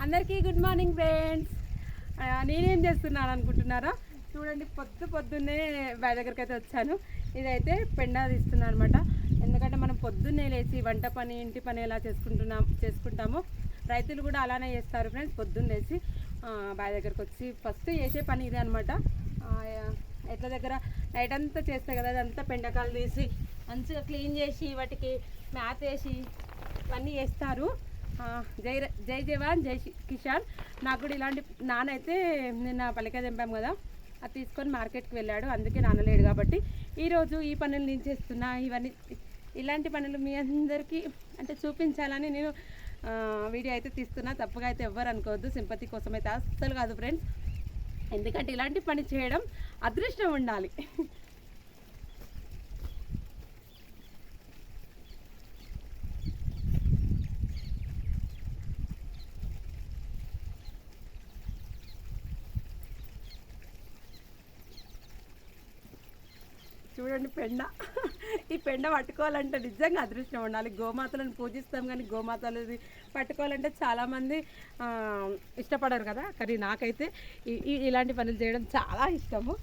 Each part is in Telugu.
అందరికీ గుడ్ మార్నింగ్ ఫ్రెండ్స్. నేనేం చేస్తున్నాను అనుకుంటున్నారా? చూడండి, పొద్దున్నే బావి దగ్గరికి అయితే వచ్చాను. ఇదైతే పెండ తీస్తున్నాను అనమాట. ఎందుకంటే మనం పొద్దున్నే లేచి వంట పని, ఇంటి పని ఎలా చేసుకుంటామో రైతులు కూడా అలానే చేస్తారు ఫ్రెండ్స్. పొద్దున్న లేచి బావి దగ్గరకు వచ్చి ఫస్ట్ చేసే పని ఇదే అనమాట. ఎట్ల దగ్గర నైట్ అంతా చేస్తాయి కదా, అదంతా పెండకాలు తీసి మంచిగా క్లీన్ చేసి వాటికి మ్యాథ్ వేసి ఇవన్నీ చేస్తారు. జై జవాన్ జై కిసాన్. నాకు కూడా ఇలాంటి నానైతే నిన్న పలిక తెంపాం కదా, అది తీసుకొని మార్కెట్కి వెళ్ళాడు, అందుకే నానలేడు. కాబట్టి ఈరోజు ఈ పనులు నేను చేస్తున్నా. ఇలాంటి పనులు మీ అందరికీ అంటే చూపించాలని నేను వీడియో అయితే తీస్తున్నా. తప్పుగా అయితే ఎవ్వరు అనుకోవద్దు, సింపతి కోసం అయితే అస్సలు కాదు ఫ్రెండ్స్. ఎందుకంటే ఇలాంటి పని చేయడం అదృష్టం ఉండాలి. చూడండి పెండ, ఈ పెండ పట్టుకోవాలంటే నిజంగా అదృష్టం ఉండాలి. గోమాతలను పూజిస్తాం కానీ గోమాతలు పట్టుకోవాలంటే చాలామంది ఇష్టపడరు కదా, కానీ నాకైతే ఇలాంటి పనులు చేయడం చాలా ఇష్టము.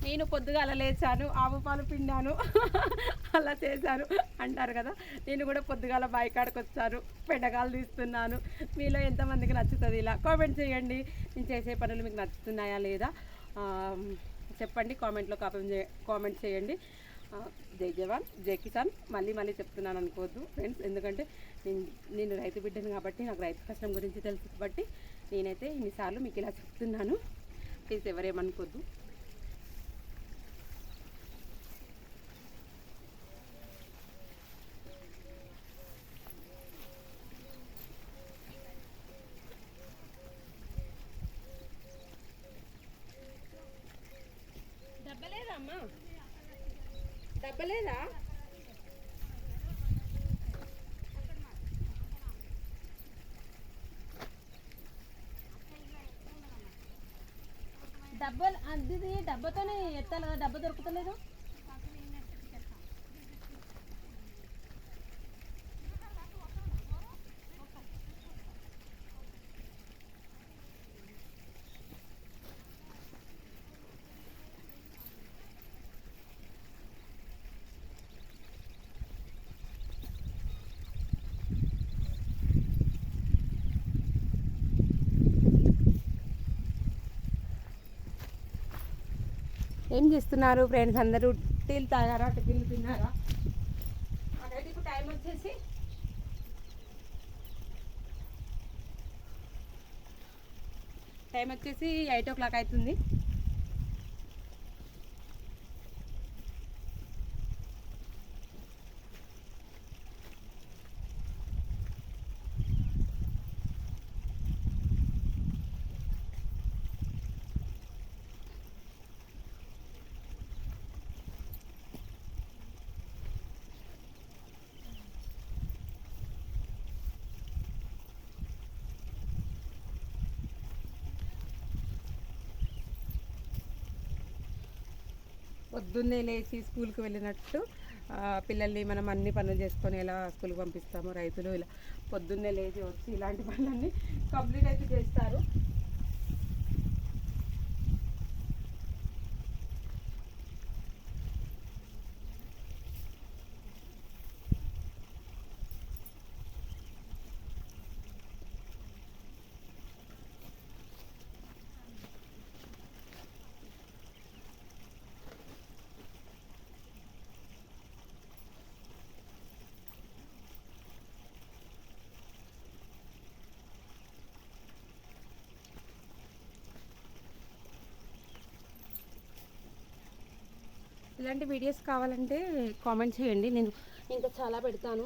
నేను పొద్దుగాల లేచాను, ఆవు పాలు పిండాను, అలా చేశాను అంటారు కదా. నేను కూడా పొద్దుగాల బాయికాడకు వచ్చాను, పెండకాలు తీస్తున్నాను. మీలో ఎంతమందికి నచ్చుతుంది ఇలా కామెంట్ చేయండి. నేను చేసే పనులు మీకు నచ్చుతున్నాయా లేదా చెప్పండి, కామెంట్ చేయండి. జై జవాన్ జై కిసాన్. మళ్ళీ చెప్తున్నాను అనుకోవద్దు ఫ్రెండ్స్, ఎందుకంటే నేను రైతు బిడ్డను కాబట్టి నాకు రైతు కష్టం గురించి తెలుసు. కాబట్టి నేనైతే ఇన్నిసార్లు మీకు ఇలా చెప్తున్నాను, ప్లీజ్ ఎవరేమనుకోద్దు. డబ్బలేదా అమ్మా? డబ్బలేదా? డబ్బలు అది డబ్బతోనే ఎత్తాలి కదా, డబ్బ దొరుకుతలేదు. ఏం చేస్తున్నారు ఫ్రెండ్స్? అందరూ టీలు తాగారా, టిఫిన్లు తిన్నారా? అదైతే ఇప్పుడు టైం వచ్చేసి 8 o'clock అవుతుంది. పొద్దున్నే లేచి స్కూల్కి వెళ్ళినట్టు పిల్లల్ని మనం అన్ని పనులు చేసుకొని ఎలా స్కూల్కి పంపిస్తామో, రైతులు ఇలా పొద్దున్నే లేచి వచ్చి ఇలాంటి పనులన్నీ కంప్లీట్ అయితే చేస్తారు. ఇలాంటి వీడియోస్ కావాలంటే కామెంట్ చేయండి, నేను ఇంకా చాలా పెడతాను.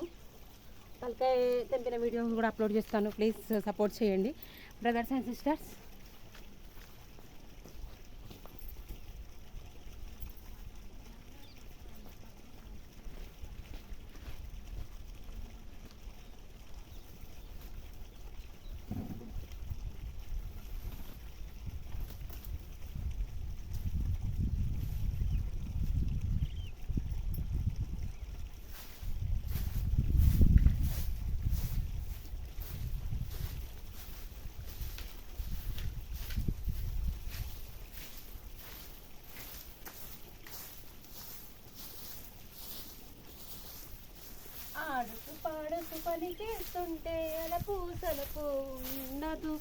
తలకాయ తెంపిన వీడియోస్ కూడా అప్లోడ్ చేస్తాను. ప్లీజ్ సపోర్ట్ చేయండి బ్రదర్స్ అండ్ సిస్టర్స్. పాడుతూ పాడుతూ పని చేస్తుంటే అలా పూసలకు ఉండదు.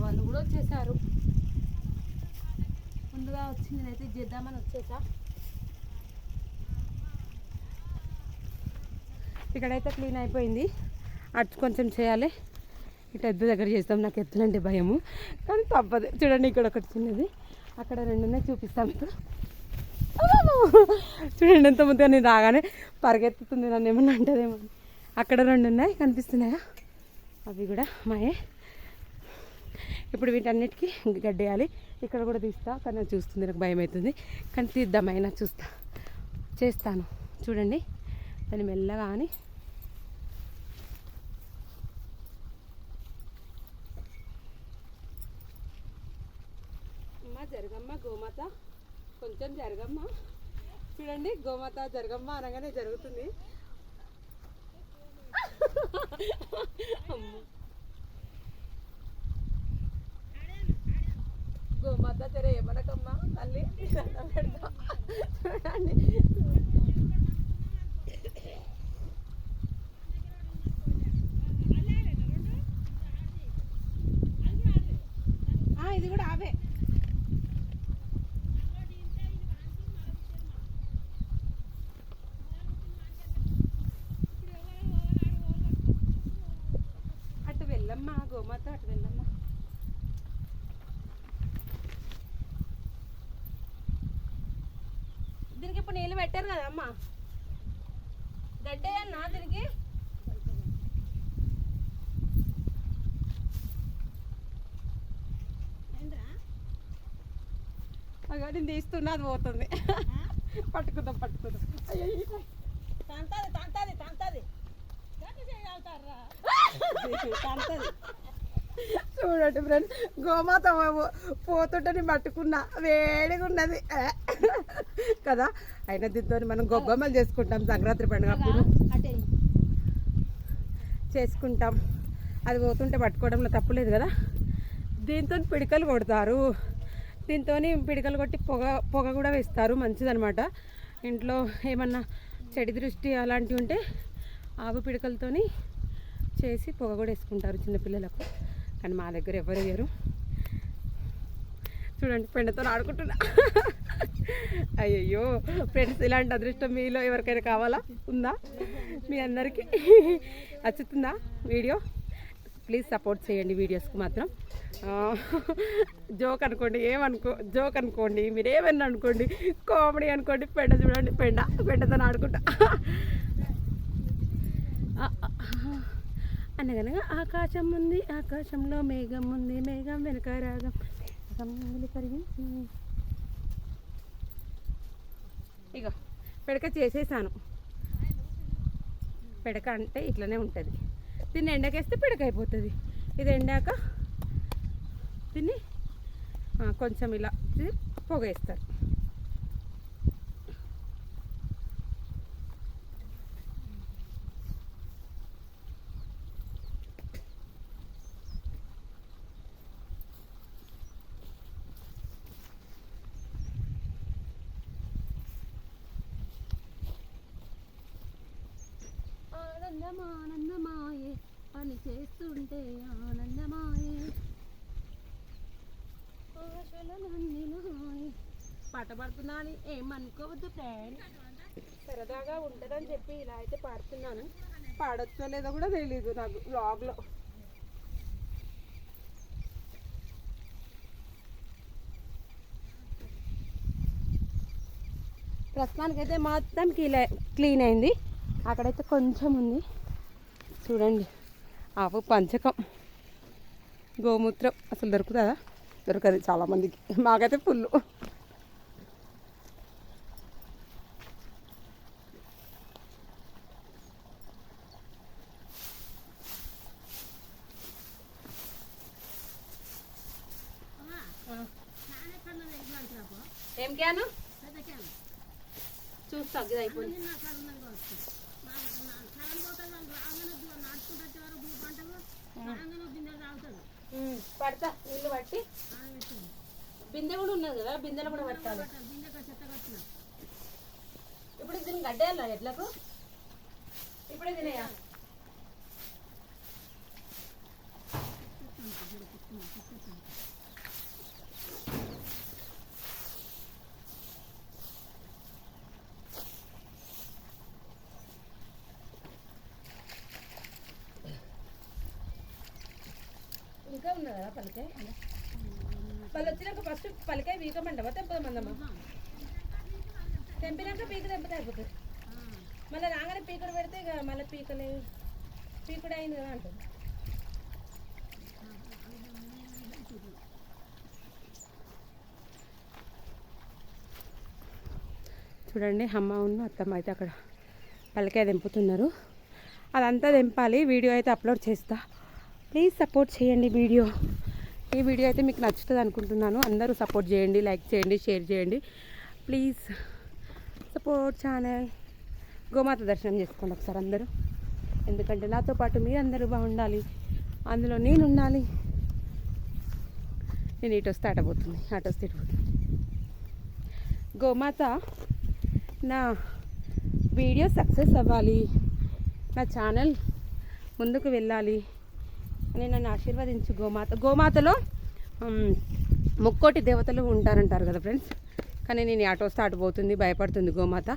వాళ్ళు కూడా వచ్చేసారు. ముందుగా వచ్చింది నేనైతే చేద్దామని వచ్చేసా. ఇక్కడైతే క్లీన్ అయిపోయింది. అటు కొంచెం చేయాలి. ఇటు ఎద్దు దగ్గర చేస్తాం. నాకు ఎద్దులంటే భయము, కానీ తప్పదు. చూడండి ఇక్కడ ఒకటి చిన్నది, అక్కడ 2 ఉన్నాయి, చూపిస్తాం ఇప్పుడు. చూడండి ఎంత ముందుగా నేను రాగానే పరిగెత్తుతుంది, నన్ను ఏమన్నా అంటదేమో. అక్కడ 2 ఉన్నాయి, కనిపిస్తున్నాయా? అవి కూడా మాయే. ఇప్పుడు వీటన్నిటికీ గడ్డేయాలి. ఇక్కడ కూడా తీస్తా, కానీ చూస్తుంది, నాకు భయం అవుతుంది. కానీ తీద్దామైనా చేస్తాను. చూడండి దాన్ని మెల్లగా అని. అమ్మ జరగమ్మ గోమాత, కొంచెం జరగమ్మ. చూడండి గోమాత జరగమ్మ అనగానే జరుగుతుంది. గోమాత తెర ఏమనకమ్మా తల్లి, పెడతా. చూడండి ఇది కూడా అవే. అటు వెళ్ళమ్మా గోమాత, అటు వెళ్ళమ్మా. దీనికి ఇప్పుడు నీళ్ళు పెట్టారు కదా అమ్మ, గడ్డేయన్నా దీనికి. నేను తీస్తున్నా, అది పోతుంది. పట్టుకుందాం. చూడండి ఫ్రెండ్స్, గోమాత పోతుంటే నేను పట్టుకున్నా, వేడిగా ఉన్నది కదా. అయినా దీంతో మనం గొబ్బమ్మలు చేసుకుంటాం, సంక్రాంతి పండుగ అప్పుడు చేసుకుంటాం. అది పోతుంటే పట్టుకోవడంలో తప్పులేదు కదా. దీంతో పిడికలు కొడతారు. దీంతో పిడికలు కొట్టి పొగ కూడా వేస్తారు, మంచిదనమాట. ఇంట్లో ఏమన్నా చెడు దృష్టి అలాంటివి ఉంటే ఆవు పిడికలతో చేసి పొగ కూడా వేసుకుంటారు చిన్నపిల్లలకు. కానీ మా దగ్గర ఎవరు వేయరు. చూడండి పెండతో ఆడుకుంటున్నా. అయ్యయ్యో ఫ్రెండ్స్, ఇలాంటి అదృష్టం మీలో ఎవరికైనా కావాలా? ఉందా మీ అందరికీ? నచ్చుతుందా వీడియో? ప్లీజ్ సపోర్ట్ చేయండి వీడియోస్కి మాత్రం. జోక్ అనుకోండి, జోక్ అనుకోండి, మీరు ఏమన్నా అనుకోండి, కామెడీ అనుకోండి. పెండ చూడండి, పెండతో ఆడుకుంటా. అనగనగా ఆకాశం ఉంది, ఆకాశంలో మేఘం ఉంది, మేఘం వెనుక రాగం కరిగించి. ఇగో పిడక చేసేసాను. పిడక అంటే ఇట్లనే ఉంటుంది. దీన్ని ఎండకేస్తే పిడక అయిపోతుంది. ఇది ఎండాక దీన్ని కొంచెం ఇలా పొగ వేస్తారు. ఆనందమానందమాయే పని చేస్తుంటే ఆనందమాయే పాట పాడుతున్నాను, ఏమనుకోవద్దు ఫ్రెండ్. సరదాగా ఉంటుందని చెప్పి ఇలా అయితే పాడుతున్నాను. పాడొచ్చో లేదో కూడా తెలీదు నాకు వ్లాగ్లో. ప్రస్తుతానికైతే మొత్తం క్లీన్ అయింది. అక్కడైతే కొంచెం ఉంది. చూడండి ఆవు పంచకం, గోమూత్రం అసలు దొరుకుతుందా? దొరకదు చాలామందికి, మాకైతే ఫుల్. క్యాను చూస్తా ఇది అయిపోయింది. పడతా నీళ్ళు పట్టి బిందె కూడా ఉన్నది కదా, బిందెలు కూడా పట్టాలి. ఇప్పుడు దీన్ని గడ్డేయాలా ఎట్లకు? ఇప్పుడే తినేయా? ఇంకా ఉన్నదా పలికాయ? వాళ్ళు వచ్చినాక ఫస్ట్ పలికాయ వీకమంటావా తెంపదమ్మా? తెంపినాక పీక తెంపితే అయిపోతుంది. మళ్ళీ రాగానే పీకుడు పెడితే ఇక మళ్ళీ పీకుడు అయింది కదా అంటుంది. చూడండి అమ్మ ఉన్న అత్తమ్మ అయితే అక్కడ పలికాయ తెంపుతున్నారు. అదంతా తెంపాలి. వీడియో అయితే అప్లోడ్ చేస్తా. ప్లీజ్ సపోర్ట్ చేయండి. ఈ వీడియో అయితే మీకు నచ్చుతుంది అనుకుంటున్నాను. అందరూ సపోర్ట్ చేయండి, లైక్ చేయండి, షేర్ చేయండి. Please support channel. గోమాత దర్శనం చేసుకోండి ఒకసారి అందరూ. ఎందుకంటే నాతో పాటు మీరు అందరూ బాగుండాలి, అందులో నేను ఉండాలి. నేను ఇటు వస్తే అటపోతుంది, అటు వస్తే ఇటుపోతుంది. గోమాత నా వీడియో సక్సెస్ అవ్వాలి, నా ఛానల్ ముందుకు వెళ్ళాలి అని నన్ను ఆశీర్వదించు గోమాత. గోమాతలో ముక్కోటి దేవతలు ఉంటారంటారు కదా ఫ్రెండ్స్. కానీ నేను ఆటో వస్తే అటు పోతుంది, భయపడుతుంది గోమాత.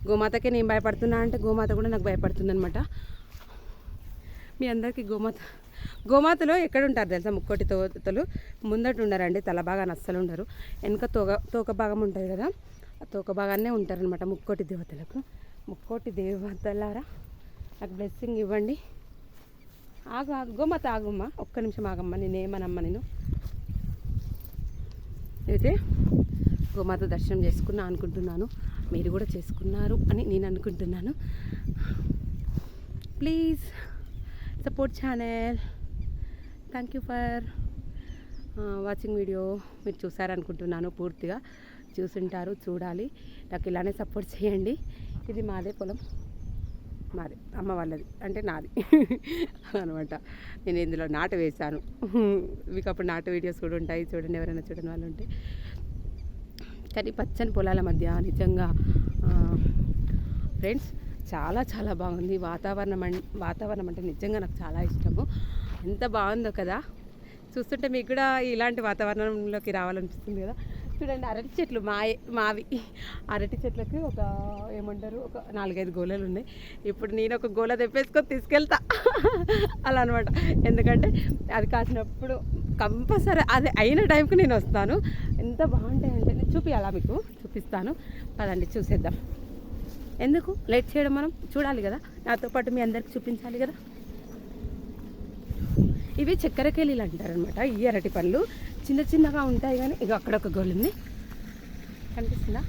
గోమాతకే నేను భయపడుతున్నా అంటే గోమాత కూడా నాకు భయపడుతుంది అనమాట. మీ అందరికీ గోమాతలో ఎక్కడ ఉంటారు తెలుసా? ముక్కోటి దేవతలు ముందట ఉండరండి, తల భాగాన్ని అస్సలు ఉండరు. వెనక తోక భాగం ఉంటుంది కదా, ఆ తోక భాగాన్నే ఉంటారనమాట ముక్కోటి దేవతలకు. ముక్కోటి దేవతలారా నాకు బ్లెస్సింగ్ ఇవ్వండి. గోమాత ఆగమ్మా, ఒక్క నిమిషం ఆగమ్మా, నేనేమనమ్మా. నేను అయితే గోమాత దర్శనం చేసుకున్నా అనుకుంటున్నాను. మీరు కూడా చేసుకున్నారు అని నేను అనుకుంటున్నాను. Please support channel. Thank you for watching video. మీరు చూసారనుకుంటున్నాను, పూర్తిగా చూసుంటారు, చూడాలి. నాకు ఇలానే సపోర్ట్ చేయండి. ఇది మాదే పొలం, మాది అమ్మ వాళ్ళది, అంటే నాది అనమాట. నేను ఇందులో నాటు వేశాను. మీకు అప్పుడు నాటు వీడియోస్ కూడా ఉంటాయి, చూడండి, ఎవరైనా చూడని వాళ్ళు ఉంటే. కానీ పచ్చని పొలాల మధ్య నిజంగా ఫ్రెండ్స్ చాలా చాలా బాగుంది వాతావరణం అంటే నిజంగా నాకు చాలా ఇష్టము. ఎంత బాగుందో కదా, చూస్తుంటే మీకు కూడా ఇలాంటి వాతావరణంలోకి రావాలనిపిస్తుంది కదా. చూడండి అరటి చెట్లు మావి అరటి చెట్లకి ఒక 4-5 గోళలు ఉన్నాయి. ఇప్పుడు నేను ఒక గోళ తెప్పేసుకొని తీసుకెళ్తా అలా అనమాట. ఎందుకంటే అది కాసినప్పుడు కంపల్సరీ అది అయిన టైంకి నేను వస్తాను. ఎంత బాగుంటాయంటే నేను చూపించాలా, మీకు చూపిస్తాను పదండి, చూసేద్దాం. ఎందుకు లేట్ చేయడం, మనం చూడాలి కదా, నాతో పాటు మీ అందరికి చూపించాలి కదా. ఇవి చక్కెరకేళీలు అంటారనమాట. ఈ అరటి పళ్ళు చిన్న చిన్నగా ఉంటాయి, కానీ ఇక అక్కడ ఒక గోల్ ఉంది, కనిపిస్తుందా?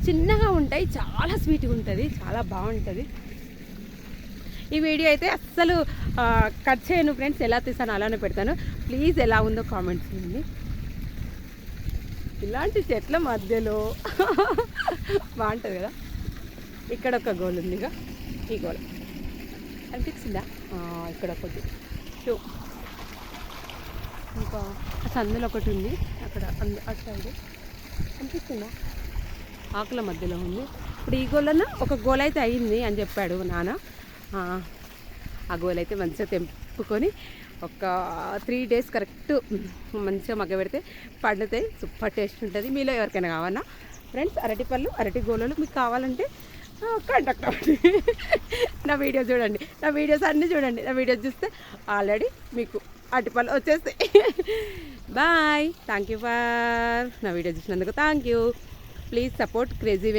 చిన్నగా ఉంటాయి, చాలా స్వీట్గా ఉంటుంది, చాలా బాగుంటుంది. ఈ వీడియో అయితే అస్సలు కట్ చేయను ఫ్రెండ్స్, ఎలా తీసాను అలానే పెడతాను. ప్లీజ్ ఎలా ఉందో కామెంట్స్ చేయండి. ఇలాంటి చెట్ల మధ్యలో బాగుంటుంది కదా. ఇక్కడ ఒక గోల్ ఉంది, ఇక ఈ గోల్ కనిపించిందా? ఇక్కడ ఒకటి, ఇంకా సందులో ఒకటి ఉంది, అక్కడ అటు సైడ్ కనిపిస్తుందా? ఆకుల మధ్యలో ఉంది. ఇప్పుడు ఈ గోలన ఒక గోల్ అయితే అయింది అని చెప్పాడు నాన్న. ఆ గోల్ అయితే మంచిగా తెంపుకొని ఒక 3 days కరెక్ట్ మంచిగా మగ్గ పెడితే పండుతాయి, సూపర్ టేస్ట్ ఉంటుంది. మీలో ఎవరికైనా కావాలన్నా ఫ్రెండ్స్ అరటిపళ్ళు, అరటి గోళలు మీకు కావాలంటే కాంటాక్ట్ అవ్వండి. నా వీడియో చూడండి, నా వీడియోస్ అన్నీ చూడండి. నా వీడియోస్ చూస్తే ఆల్రెడీ మీకు అరటిపళ్ళు వచ్చేస్తాయి. బాయ్, థ్యాంక్ యూ ఫర్ నా వీడియో చూసినందుకు. Thank you. Please support crazy.